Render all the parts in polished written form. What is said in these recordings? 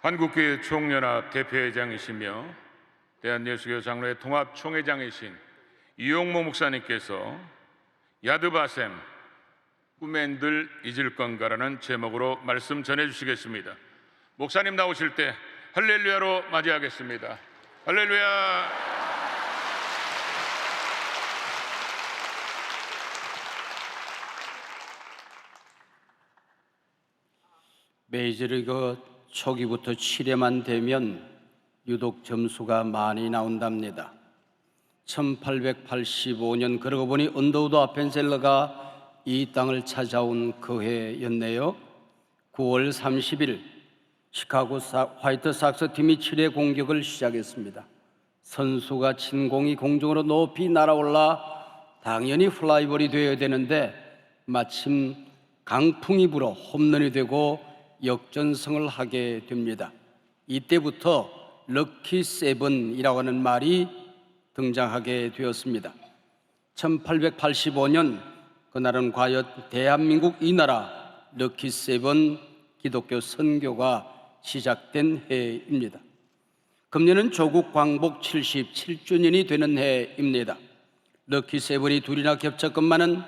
한국교회 총연합 대표회장이시며 대한예수교 장로회 통합총회장이신 이용모 목사님께서 야드바셈 꿈엔 늘 잊을 건가라는 제목으로 말씀 전해주시겠습니다. 목사님 나오실 때 할렐루야로 맞이하겠습니다. 할렐루야. 메이저리그 초기부터 7회만 되면 유독 점수가 많이 나온답니다. 1885년 그러고 보니 언더우드 아펜셀러가 이 땅을 찾아온 그 해였네요. 9월 30일 시카고 화이트삭스 팀이 7회 공격을 시작했습니다. 선수가 친 공이 공중으로 높이 날아올라 당연히 플라이볼이 되어야 되는데 마침 강풍이 불어 홈런이 되고 역전승을 하게 됩니다. 이때부터 럭키 세븐이라고 하는 말이 등장하게 되었습니다. 1885년 그날은 과연 대한민국 이 나라 럭키 세븐 기독교 선교가 시작된 해입니다. 금년은 조국 광복 77주년이 되는 해입니다. 럭키 세븐이 둘이나 겹쳤건만은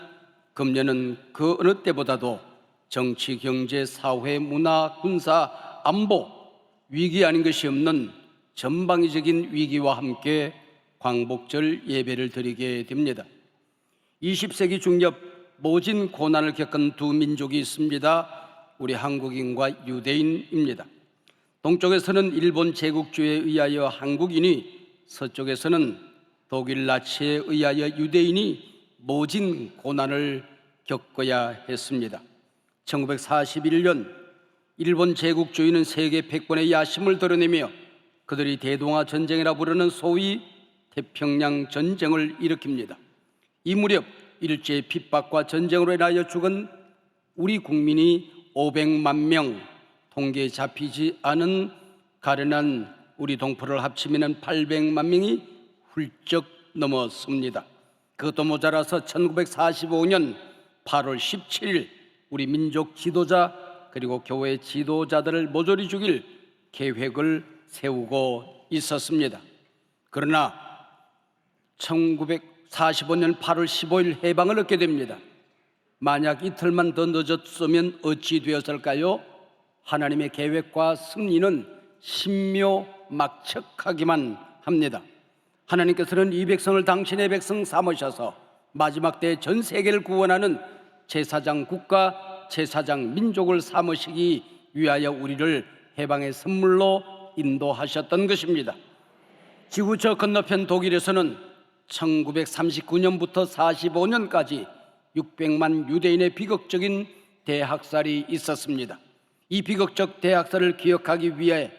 금년은 그 어느 때보다도 정치, 경제, 사회, 문화, 군사, 안보 위기 아닌 것이 없는 전방위적인 위기와 함께 광복절 예배를 드리게 됩니다. 20세기 중엽 모진 고난을 겪은 두 민족이 있습니다. 우리 한국인과 유대인입니다. 동쪽에서는 일본 제국주의에 의하여 한국인이, 서쪽에서는 독일 나치에 의하여 유대인이 모진 고난을 겪어야 했습니다. 1941년 일본 제국주의는 세계 패권의 야심을 드러내며 그들이 대동아 전쟁이라 부르는 소위 태평양 전쟁을 일으킵니다. 이 무렵 일제의 핍박과 전쟁으로 인하여 죽은 우리 국민이 500만 명, 통계에 잡히지 않은 가련한 우리 동포를 합치면 800만 명이 훌쩍 넘었습니다. 그것도 모자라서 1945년 8월 17일 우리 민족 지도자 그리고 교회 지도자들을 모조리 죽일 계획을 세우고 있었습니다. 그러나 1945년 8월 15일 해방을 얻게 됩니다. 만약 이틀만 더 늦었으면 어찌 되었을까요? 하나님의 계획과 승리는 신묘막측하기만 합니다. 하나님께서는 이 백성을 당신의 백성 삼으셔서 마지막 때 전 세계를 구원하는 제사장 국가, 제사장 민족을 삼으시기 위하여 우리를 해방의 선물로 인도하셨던 것입니다. 지구 저 건너편 독일에서는 1939년부터 45년까지 600만 유대인의 비극적인 대학살이 있었습니다. 이 비극적 대학살을 기억하기 위해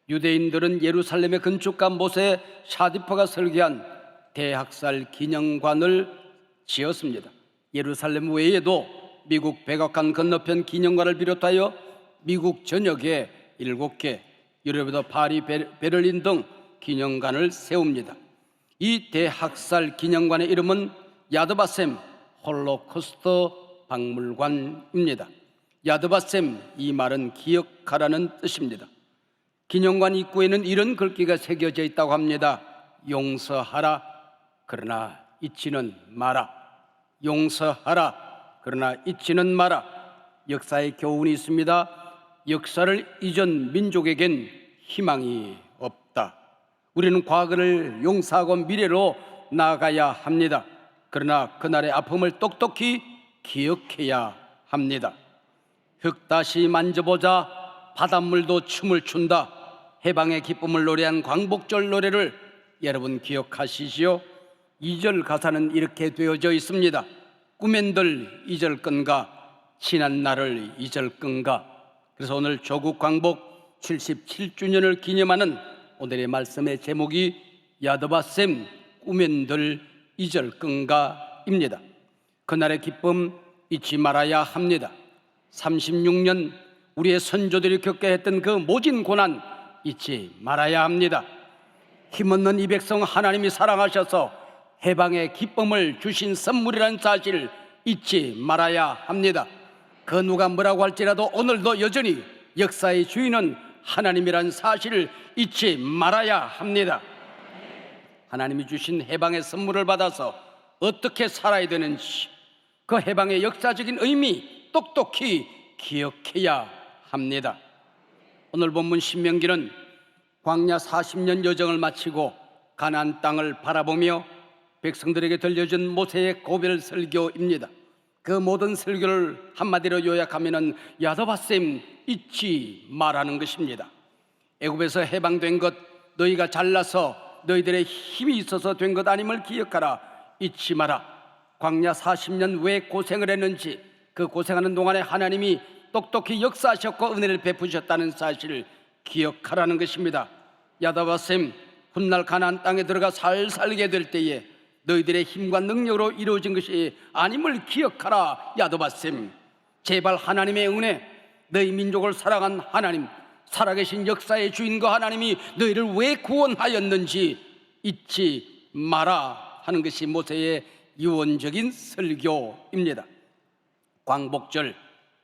유대인들은 예루살렘의 건축가 모세 샤디퍼가 설계한 대학살 기념관을 지었습니다. 예루살렘 외에도 미국 백악관 건너편 기념관을 비롯하여 미국 전역에 7개, 유럽에도 파리, 베를린 등 기념관을 세웁니다. 이 대학살 기념관의 이름은 야드바셈 홀로코스트 박물관입니다. 야드바셈, 이 말은 기억하라는 뜻입니다. 기념관 입구에는 이런 글귀가 새겨져 있다고 합니다. 용서하라, 그러나 잊지는 마라. 용서하라, 그러나 잊지는 마라. 역사의 교훈이 있습니다. 역사를 잊은 민족에겐 희망이 없다. 우리는 과거를 용서하고 미래로 나아가야 합니다. 그러나 그날의 아픔을 똑똑히 기억해야 합니다. 흙 다시 만져보자, 바닷물도 춤을 춘다. 해방의 기쁨을 노래한 광복절 노래를 여러분 기억하시지요? 2절 가사는 이렇게 되어져 있습니다. 꿈엔들 잊을 건가, 지난 날을 잊을 건가. 그래서 오늘 조국 광복 77주년을 기념하는 오늘의 말씀의 제목이 야드바셈 꿈엔들 잊을 건가입니다. 그날의 기쁨 잊지 말아야 합니다. 36년 우리의 선조들이 겪게 했던 그 모진 고난 잊지 말아야 합니다. 힘없는 이 백성 하나님이 사랑하셔서 해방의 기쁨을 주신 선물이라는 사실 잊지 말아야 합니다. 그 누가 뭐라고 할지라도 오늘도 여전히 역사의 주인은 하나님이란 사실을 잊지 말아야 합니다. 하나님이 주신 해방의 선물을 받아서 어떻게 살아야 되는지, 그 해방의 역사적인 의미 똑똑히 기억해야 합니다. 오늘 본문 신명기는 광야 40년 여정을 마치고 가나안 땅을 바라보며 백성들에게 들려준 모세의 고별 설교입니다. 그 모든 설교를 한마디로 요약하면은 야더바셈, 잊지 말라는 것입니다. 애굽에서 해방된 것, 너희가 잘나서 너희들의 힘이 있어서 된 것 아님을 기억하라. 잊지 마라. 광야 40년 왜 고생을 했는지, 그 고생하는 동안에 하나님이 똑똑히 역사하셨고 은혜를 베푸셨다는 사실을 기억하라는 것입니다. 야다바셈, 훗날 가나안 땅에 들어가 살게 될 때에 너희들의 힘과 능력으로 이루어진 것이 아님을 기억하라. 야다바셈, 제발 하나님의 은혜, 너희 민족을 사랑한 하나님, 살아계신 역사의 주인과 하나님이 너희를 왜 구원하였는지 잊지 마라 하는 것이 모세의 유언적인 설교입니다. 광복절,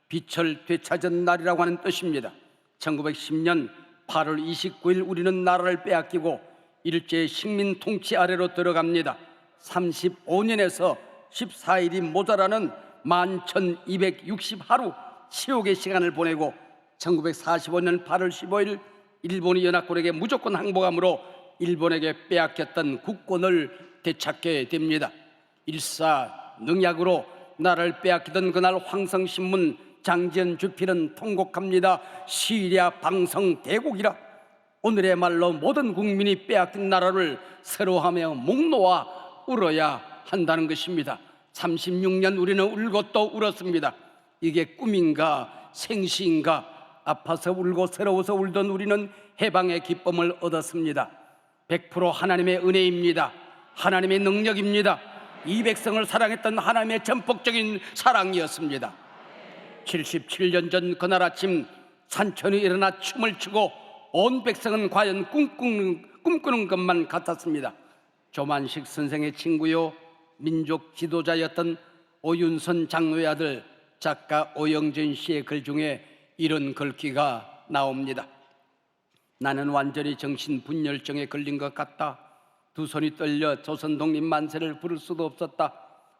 빛을 되찾은 날이라고 하는 뜻입니다. 1910년 8월 29일 우리는 나라를 빼앗기고 일제 식민 통치 아래로 들어갑니다. 35년에서 14일이 모자라는 11,260하루 치욕의 시간을 보내고 1945년 8월 15일 일본이 연합군에게 무조건 항복함으로 일본에게 빼앗겼던 국권을 되찾게 됩니다. 일사능약으로 나라를 빼앗기던 그날 황성신문 장지연 주필은 통곡합니다. 시랴 방성 대국이라. 오늘의 말로 모든 국민이 빼앗긴 나라를 새로하며 목 놓아 울어야 한다는 것입니다. 36년 우리는 울고 또 울었습니다. 이게 꿈인가 생시인가? 아파서 울고 새로워서 울던 우리는 해방의 기쁨을 얻었습니다. 100% 하나님의 은혜입니다. 하나님의 능력입니다. 이 백성을 사랑했던 하나님의 전폭적인 사랑이었습니다. 77년 전 그날 아침 산천이 일어나 춤을 추고 온 백성은 과연 꿈꾸는 것만 같았습니다. 조만식 선생의 친구요, 민족 지도자였던 오윤선 장로의 아들 작가 오영진 씨의 글 중에 이런 글귀가 나옵니다. 나는 완전히 정신분열증에 걸린 것 같다. 두 손이 떨려 조선 독립 만세를 부를 수도 없었다.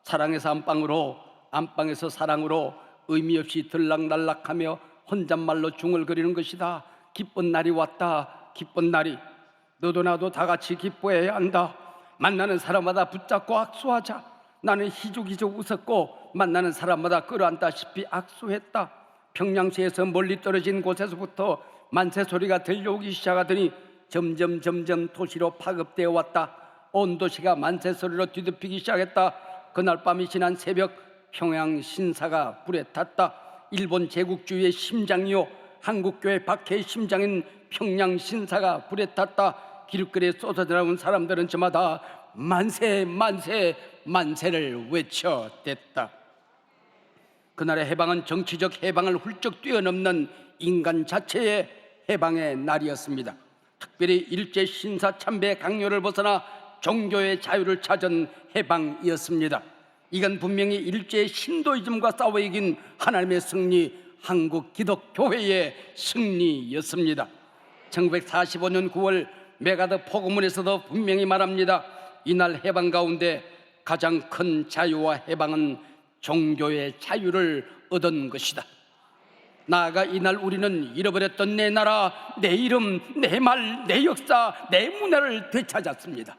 사랑에서 안방으로, 안방에서 사랑으로 의미 없이 들락날락하며 혼잣말로 중얼거리는 것이다. 기쁜 날이 왔다. 기쁜 날이. 너도 나도 다 같이 기뻐해야 한다. 만나는 사람마다 붙잡고 악수하자. 나는 희죽희죽 웃었고 만나는 사람마다 끌어안다시피 악수했다. 평양시에서 멀리 떨어진 곳에서부터 만세 소리가 들려오기 시작하더니 점점 도시로 파급되어 왔다. 온 도시가 만세 소리로 뒤덮이기 시작했다. 그날 밤이 지난 새벽 평양 신사가 불에 탔다. 일본 제국주의의 심장이요, 한국교회 박해의 심장인 평양 신사가 불에 탔다. 길거리에 쏟아져 나온 사람들은 저마다 만세 만세 만세를 외쳐댔다. 그날의 해방은 정치적 해방을 훌쩍 뛰어넘는 인간 자체의 해방의 날이었습니다. 특별히 일제 신사 참배 강요를 벗어나 종교의 자유를 찾은 해방이었습니다. 이건 분명히 일제의 신도이즘과 싸워 이긴 하나님의 승리, 한국 기독교회의 승리였습니다. 1945년 9월 메가드 포고문에서도 분명히 말합니다. 이날 해방 가운데 가장 큰 자유와 해방은 종교의 자유를 얻은 것이다. 나아가 이날 우리는 잃어버렸던 내 나라, 내 이름, 내 말, 내 역사, 내 문화를 되찾았습니다.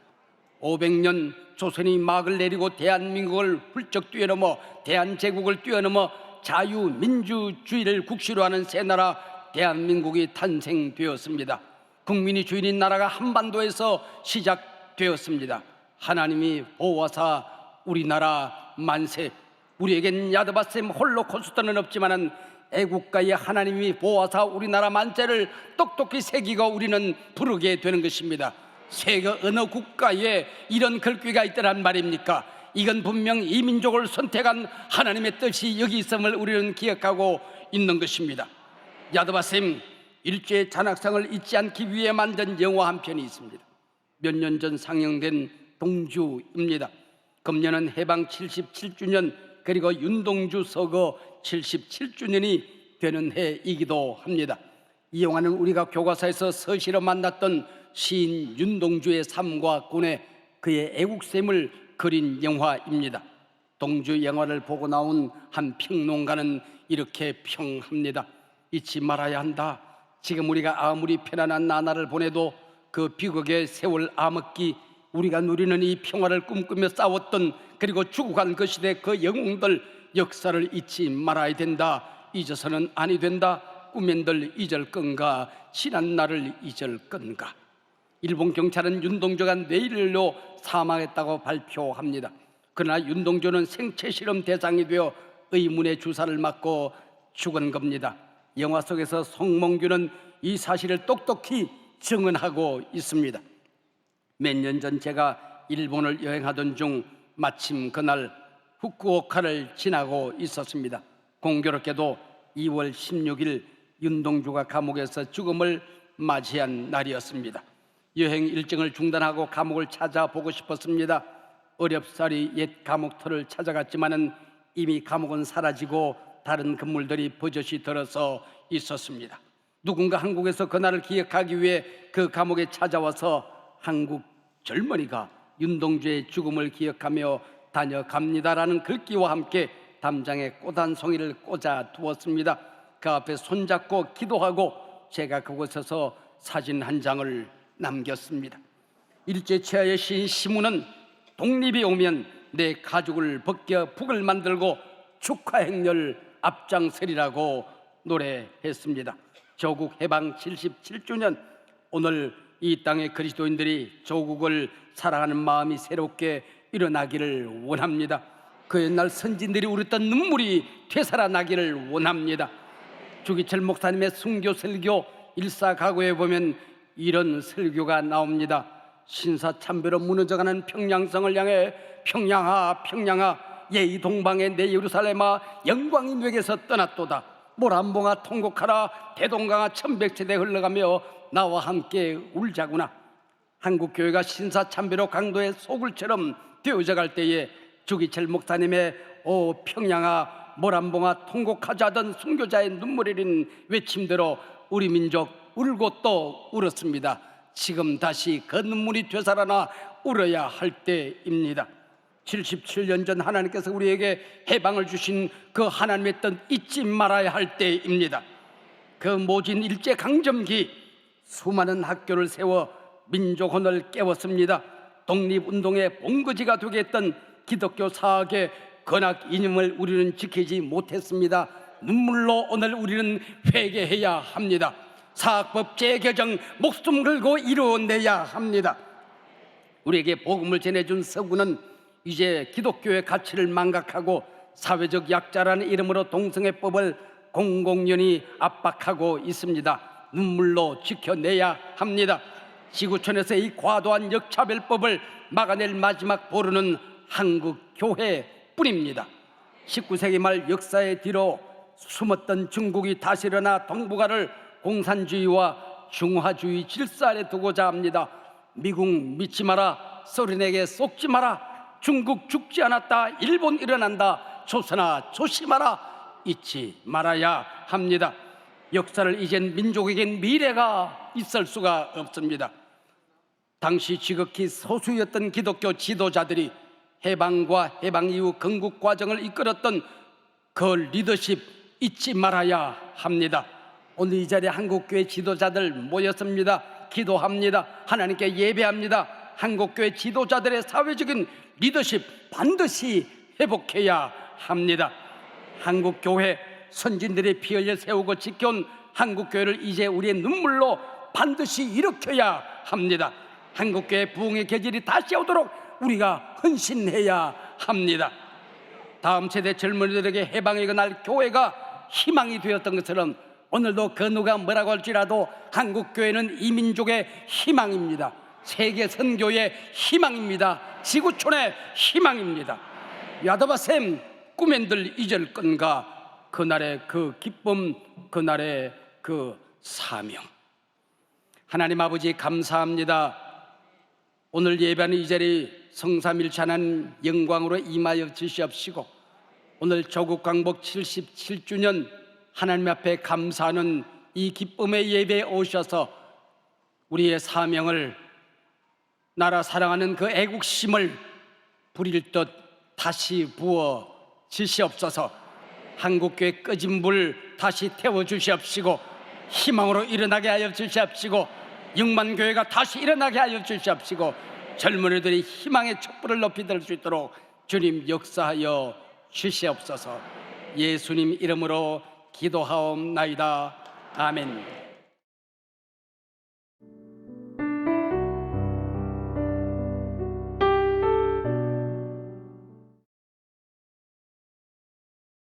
500년 조선이 막을 내리고 대한민국을 훌쩍 뛰어넘어 대한제국을 뛰어넘어 자유민주주의를 국시로 하는 새 나라 대한민국이 탄생되었습니다. 국민이 주인인 나라가 한반도에서 시작되었습니다. 하나님이 보호하사 우리나라 만세. 우리에겐 야드바셈 홀로코스트는 없지만은 애국가의 하나님이 보호하사 우리나라 만세를 똑똑히 새기고 우리는 부르게 되는 것입니다. 세계 어느 국가에 이런 글귀가 있더란 말입니까? 이건 분명 이 민족을 선택한 하나님의 뜻이 여기 있음을 우리는 기억하고 있는 것입니다. 야드바셈, 일제의 잔악상을 잊지 않기 위해 만든 영화 한 편이 있습니다. 몇 년 전 상영된 동주입니다. 금년은 해방 77주년 그리고 윤동주 서거 77주년이 되는 해이기도 합니다. 이 영화는 우리가 교과서에서 서시로 만났던 시인 윤동주의 삶과 고뇌, 그의 애국샘을 그린 영화입니다. 동주 영화를 보고 나온 한 평론가는 이렇게 평합니다. 잊지 말아야 한다. 지금 우리가 아무리 편안한 나날을 보내도 그 비극의 세월 암흑기, 우리가 누리는 이 평화를 꿈꾸며 싸웠던, 그리고 죽어간 그 시대 그 영웅들 역사를 잊지 말아야 된다. 잊어서는 아니 된다. 꾸면들 잊을 건가, 지난 날을 잊을 건가. 일본 경찰은 윤동주가 뇌일로 사망했다고 발표합니다. 그러나 윤동주는 생체 실험 대상이 되어 의문의 주사를 맞고 죽은 겁니다. 영화 속에서 송몽규는 이 사실을 똑똑히 증언하고 있습니다. 몇 년 전 제가 일본을 여행하던 중 마침 그날 후쿠오카를 지나고 있었습니다. 공교롭게도 2월 16일 윤동주가 감옥에서 죽음을 맞이한 날이었습니다. 여행 일정을 중단하고 감옥을 찾아보고 싶었습니다. 어렵사리 옛 감옥터를 찾아갔지만은 이미 감옥은 사라지고 다른 건물들이 버젓이 들어서 있었습니다. 누군가 한국에서 그날을 기억하기 위해 그 감옥에 찾아와서 한국 젊은이가 윤동주의 죽음을 기억하며 다녀갑니다라는 글귀와 함께 담장에 꽃 한 송이를 꽂아 두었습니다. 그 앞에 손잡고 기도하고 제가 그곳에서 사진 한 장을 남겼습니다. 일제치하의 시인 시문은 독립이 오면 내 가죽을 벗겨 북을 만들고 축하 행렬 앞장서리라고 노래했습니다. 조국 해방 77주년, 오늘 이 땅의 그리스도인들이 조국을 사랑하는 마음이 새롭게 일어나기를 원합니다. 그 옛날 선진들이 울었던 눈물이 되살아나기를 원합니다. 주기철 목사님의 순교 설교 일사가고에 보면 이런 설교가 나옵니다. 신사참배로 무너져가는 평양성을 향해 평양아 평양아 예의 동방의 내 예루살렘아 영광이 내게서 떠났도다. 모란봉아 통곡하라 대동강아 천백세대 흘러가며 나와 함께 울자구나. 한국교회가 신사참배로 강도의 소굴처럼 되어져 때에 주기철 목사님의 오 평양아 모란봉아 통곡하자던 순교자의 눈물 흘린 외침대로 우리 민족 울고 또 울었습니다. 지금 다시 그 눈물이 되살아나 울어야 할 때입니다. 77년 전 하나님께서 우리에게 해방을 주신 그 하나님의 뜻 잊지 말아야 할 때입니다. 그 모진 일제강점기 수많은 학교를 세워 민족혼을 깨웠습니다. 독립운동의 본거지가 되게 했던 기독교 사학의 건학 이념을 우리는 지키지 못했습니다. 눈물로 오늘 우리는 회개해야 합니다. 사학법 재개정 목숨 걸고 이루어내야 합니다. 우리에게 복음을 전해준 서구는 이제 기독교의 가치를 망각하고 사회적 약자라는 이름으로 동성애법을 공공연히 압박하고 있습니다. 눈물로 지켜내야 합니다. 지구촌에서 이 과도한 역차별법을 막아낼 마지막 보루는 한국 교회뿐입니다. 19세기 말 역사의 뒤로 숨었던 중국이 다시 일어나 동북아를 공산주의와 중화주의 질서 아래 두고자 합니다. 미국 믿지 마라, 소련에게 속지 마라, 중국 죽지 않았다, 일본 일어난다, 조선아 조심하라, 잊지 말아야 합니다. 역사를 잊은 민족에겐 미래가 있을 수가 없습니다. 당시 지극히 소수였던 기독교 지도자들이 해방과 해방 이후 건국 과정을 이끌었던 그 리더십 잊지 말아야 합니다. 오늘 이 자리에 한국교회 지도자들 모였습니다. 기도합니다. 하나님께 예배합니다. 한국교회 지도자들의 사회적인 리더십 반드시 회복해야 합니다. 한국교회 선진들의 피 흘려 세우고 지켜온 한국교회를 이제 우리의 눈물로 반드시 일으켜야 합니다. 한국교회 부흥의 계절이 다시 오도록 우리가 헌신해야 합니다. 다음 세대 젊은이들에게 해방의 그날 교회가 희망이 되었던 것처럼 오늘도 그 누가 뭐라고 할지라도 한국교회는 이 민족의 희망입니다. 세계 선교의 희망입니다. 지구촌의 희망입니다. 야드바셈 꾸맨들 잊을 건가. 그날의 그 기쁨, 그날의 그 사명. 하나님 아버지 감사합니다. 오늘 예배하는 이 자리 성삼일찬한 영광으로 임하여 주시옵시고, 오늘 조국 광복 77주년 하나님 앞에 감사하는 이 기쁨의 예배에 오셔서 우리의 사명을, 나라 사랑하는 그 애국심을 부릴 듯 다시 부어 주시옵소서. 한국교회 꺼진 불 다시 태워 주시옵시고, 희망으로 일어나게 하여 주시옵시고, 6만 교회가 다시 일어나게 하여 주시옵시고, 젊은이들이 희망의 촛불을 높이 들 수 있도록 주님 역사하여 주시옵소서. 예수님 이름으로 기도하옵나이다. 아멘.